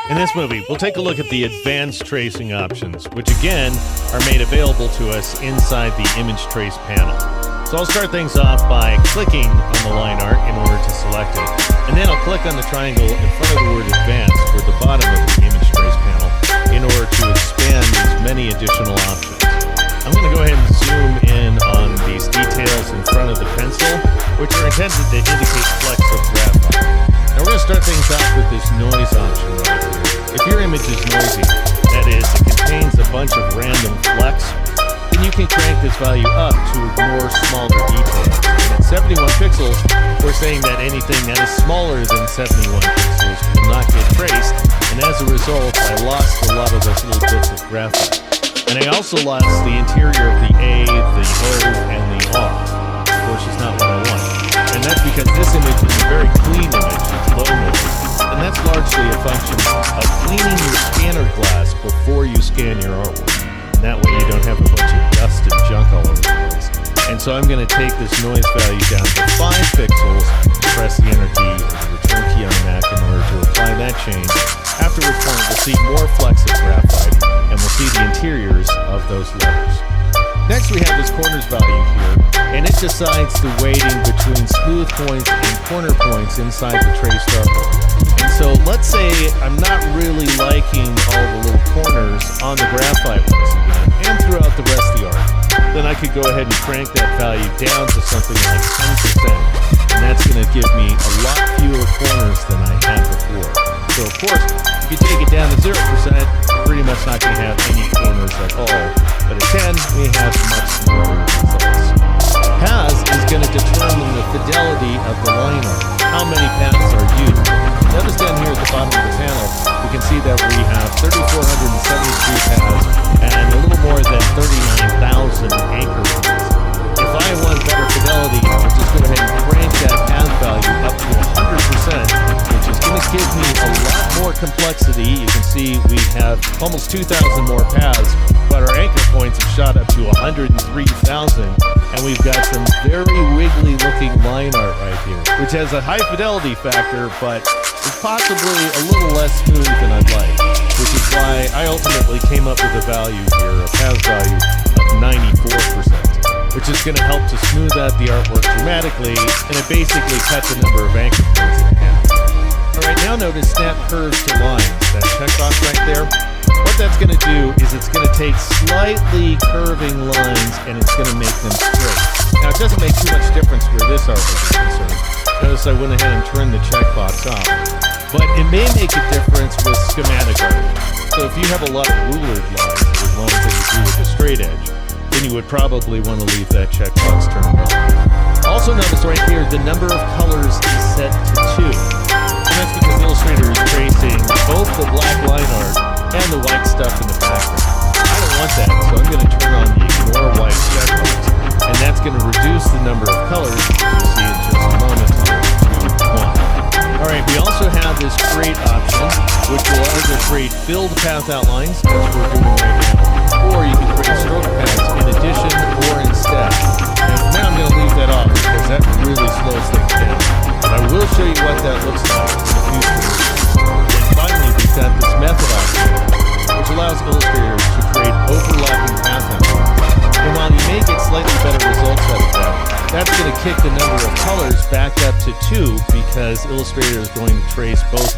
In this movie, we'll take a look at the advanced tracing options, which again are made available to us inside the image trace panel. So I'll start things off by clicking on the line art in order to select it, and then I'll click on the triangle in front of the word advanced toward the bottom of the image trace panel in order to expand these many additional options. I'm going to go ahead and zoom in on these details in front of the pencil, which are intended to indicate flecks of graphite. Now we're going to start things off with this noise option right here. If your image is noisy, that is, it contains a bunch of random flecks, then you can crank this value up to ignore smaller details. And at 71 pixels, we're saying that anything that is smaller than 71 pixels will not get traced, and as a result, I lost a lot of those little bits of graphite. And I also lost the interior of the A, the O, and the off. Of course, it's not what I want. And that's because this image is a very clean image, it's low noise, and that's largely a function of cleaning your scanner glass before you scan your artwork. And that way you don't have a bunch of dust and junk all over the place. And so I'm going to take this noise value down to 5 pixels, press the Enter key or the Return key on the Mac in order to apply that change. After which point we'll see more flecks of graphite, and we'll see the interiors of those letters. Next we have this corners value here, and it decides the weighting between smooth points and corner points inside the traced artwork. And so let's say I'm not really liking all the little corners on the graphite once again, and throughout the rest of the art. Then I could go ahead and crank that value down to something like 10%, and that's going to give me a lot fewer corners than I had before. So of course, if you take it down to 0%, pretty much not going to have any corners at all. But at 10, we have much smoother results. Paths is going to determine the fidelity of the line art. How many paths are used? Notice down here at the bottom of the panel, we can see that we have 3,473 paths and a little more than 39,000 anchor points. If I want better fidelity, I'll just go ahead and crank that path value up to 100%, which is going to give me a lot more complexity. You can see we have almost 2,000 more paths, but our anchor points have shot up to 103,000, and we've got some very wiggly looking line art right here, which has a high fidelity factor, but is possibly a little less smooth than I'd like, which is why I ultimately came up with a value here, a path value of 94%, which is going to help to smooth out the artwork dramatically, and it basically cuts the number of anchor points in half. Alright, now notice snap curves to lines, that checkbox right there. What that's going to do is it's going to take slightly curving lines and it's going to make them straight. Now it doesn't make too much difference where this artwork is concerned. Notice I went ahead and turned the checkbox off. But it may make a difference with schematic artwork. So if you have a lot of rulered lines, as long as you do with a straight edge, then you would probably want to leave that checkbox turned on. Also notice right here, the number of colors is set to 2. And that's because Illustrator is tracing both the black line art and the white stuff in the background. I don't want that, so I'm going to turn on the Ignore White checkbox. And that's going to reduce the number of colors, as you'll see in just a moment here, to 1. Alright, we also have this Create option, which will either create filled path outlines, as we're doing right now, or you can create stroke paths in addition or instead. And for now I'm going to leave that off because that really slows things down. But I will show you what that looks like in the future. And finally, we've got this method option, which allows illustrators to create overlapping path outlines. And while you may get slightly better results out of that, that's going to kick the number of colors back up to 2 because Illustrator is going to trace both